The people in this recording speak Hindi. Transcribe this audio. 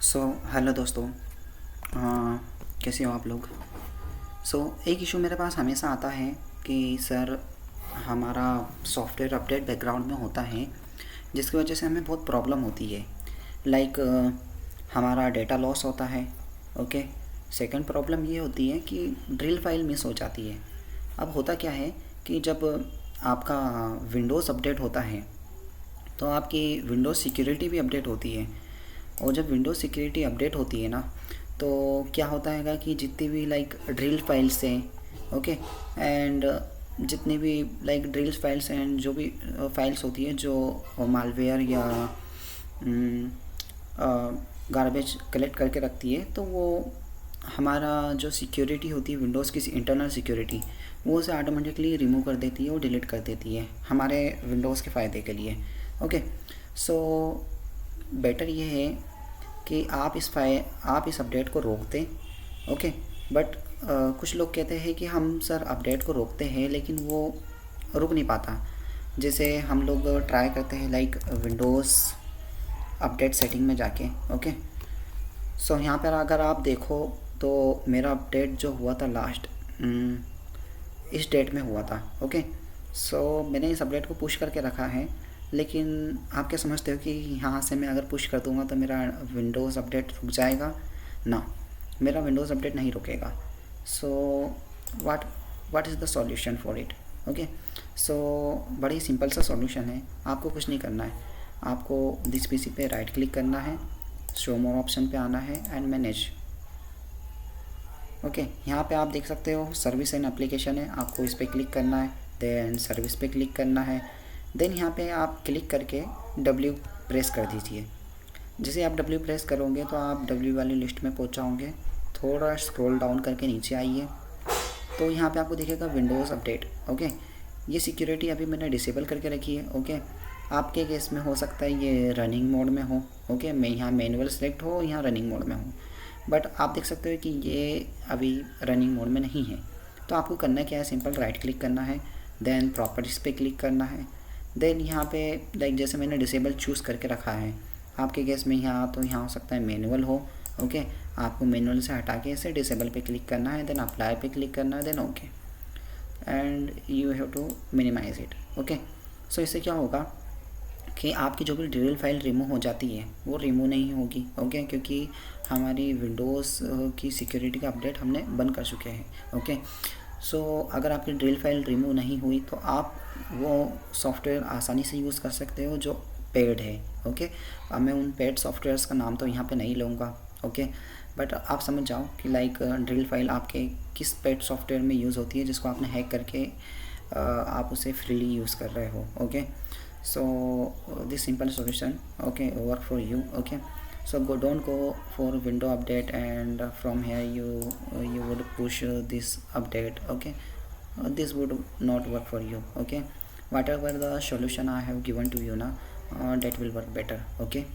हेलो दोस्तों। कैसे हो आप लोग। एक इशू मेरे पास हमेशा आता है कि सर हमारा सॉफ्टवेयर अपडेट बैकग्राउंड में होता है, जिसकी वजह से हमें बहुत प्रॉब्लम होती है। लाइक हमारा डेटा लॉस होता है। ओके। सेकंड प्रॉब्लम ये होती है कि ड्रिल फाइल मिस हो जाती है। अब होता क्या है कि जब आपका विंडोज़ अपडेट होता है तो आपकी विंडोज़ सिक्योरिटी भी अपडेट होती है। और जब विंडोज़ सिक्योरिटी अपडेट होती है ना, तो क्या होता है कि जितनी भी लाइक ड्रिल फाइल्स हैं, ओके, एंड जितनी भी लाइक ड्रिल फाइल्स एंड जो भी फाइल्स होती है जो मालवेयर या गार्बेज कलेक्ट करके रखती है, तो वो हमारा जो सिक्योरिटी होती है विंडोज़ की इंटरनल सिक्योरिटी, वो उसे ऑटोमेटिकली रिमूव कर देती है और डिलीट कर देती है हमारे विंडोज़ के फ़ायदे के लिए। ओके। सो बेटर ये है कि आप इस अपडेट को रोक दें। ओके। बट कुछ लोग कहते हैं कि हम सर अपडेट को रोकते हैं लेकिन वो रुक नहीं पाता। जैसे हम लोग ट्राई करते हैं लाइक विंडोज़ अपडेट सेटिंग में जाके। ओके। यहाँ पर अगर आप देखो तो मेरा अपडेट जो हुआ था लास्ट इस डेट में हुआ था। ओके। मैंने इस अपडेट को पुश करके रखा है, लेकिन आप क्या समझते हो कि यहाँ से मैं अगर पुश कर दूँगा तो मेरा विंडोज़ अपडेट रुक जाएगा? ना, मेरा विंडोज़ अपडेट नहीं रुकेगा। So what what is the solution for it? Okay. बड़ी सिंपल सा सॉल्यूशन है। आपको कुछ नहीं करना है। आपको दिस पीसी पे राइट क्लिक करना है, शो मोर ऑप्शन पे आना है एंड मैनेज। ओके। यहाँ पे आप देख सकते हो सर्विस एंड एप्लीकेशन है, आपको इस पर क्लिक करना है, देन सर्विस पे क्लिक करना है, देन यहाँ पे आप क्लिक करके W प्रेस कर दीजिए। जैसे आप W प्रेस करोगे तो आप W वाली लिस्ट में पहुँच जाओगे। थोड़ा स्क्रॉल डाउन करके नीचे आइए तो यहाँ पे आपको दिखेगा विंडोज़ अपडेट। ओके। ये सिक्योरिटी अभी मैंने डिसेबल करके रखी है। ओके। आपके केस में हो सकता है ये रनिंग मोड में हो। ओके। मैं यहाँ मैनुअल सेलेक्ट हो, यहाँ रनिंग मोड में हो, बट आप देख सकते हो कि ये अभी रनिंग मोड में नहीं है। तो आपको करना क्या है, सिंपल राइट क्लिक करना है, देन प्रॉपर्टीज़ पे क्लिक करना है, देन यहाँ पे लाइक जैसे मैंने डिसेबल चूज़ करके रखा है, आपके केस में यहाँ तो यहाँ हो सकता है मैनुअल हो। ओके। आपको मैनुअल से हटा के इसे डिसेबल पे क्लिक करना है, देन अप्लाई पे क्लिक करना है, then okay, and you have to minimise it. Okay. इससे क्या होगा कि आपकी जो भी ड्रिल फाइल रिमूव हो जाती है वो रिमूव नहीं होगी। ओके। क्योंकि हमारी विंडोज़ की सिक्योरिटी का अपडेट हमने बंद कर चुके हैं। ओके। अगर आपकी ड्रिल फाइल रिमूव नहीं हुई तो आप वो सॉफ्टवेयर आसानी से यूज़ कर सकते हो जो पेड है। ओके। अब मैं उन पेड सॉफ्टवेयर्स का नाम तो यहाँ पे नहीं लूँगा। ओके। बट आप समझ जाओ कि लाइक ड्रिल फाइल आपके किस पेड सॉफ्टवेयर में यूज़ होती है जिसको आपने हैक करके आप उसे फ्रीली यूज़ कर रहे हो। Okay. This simple solution, okay, work for you. Okay. Don't go for window update and from here you would push this update. Okay. This would not work for you. Okay. Whatever the solution I have given to you now, that will work better. Okay.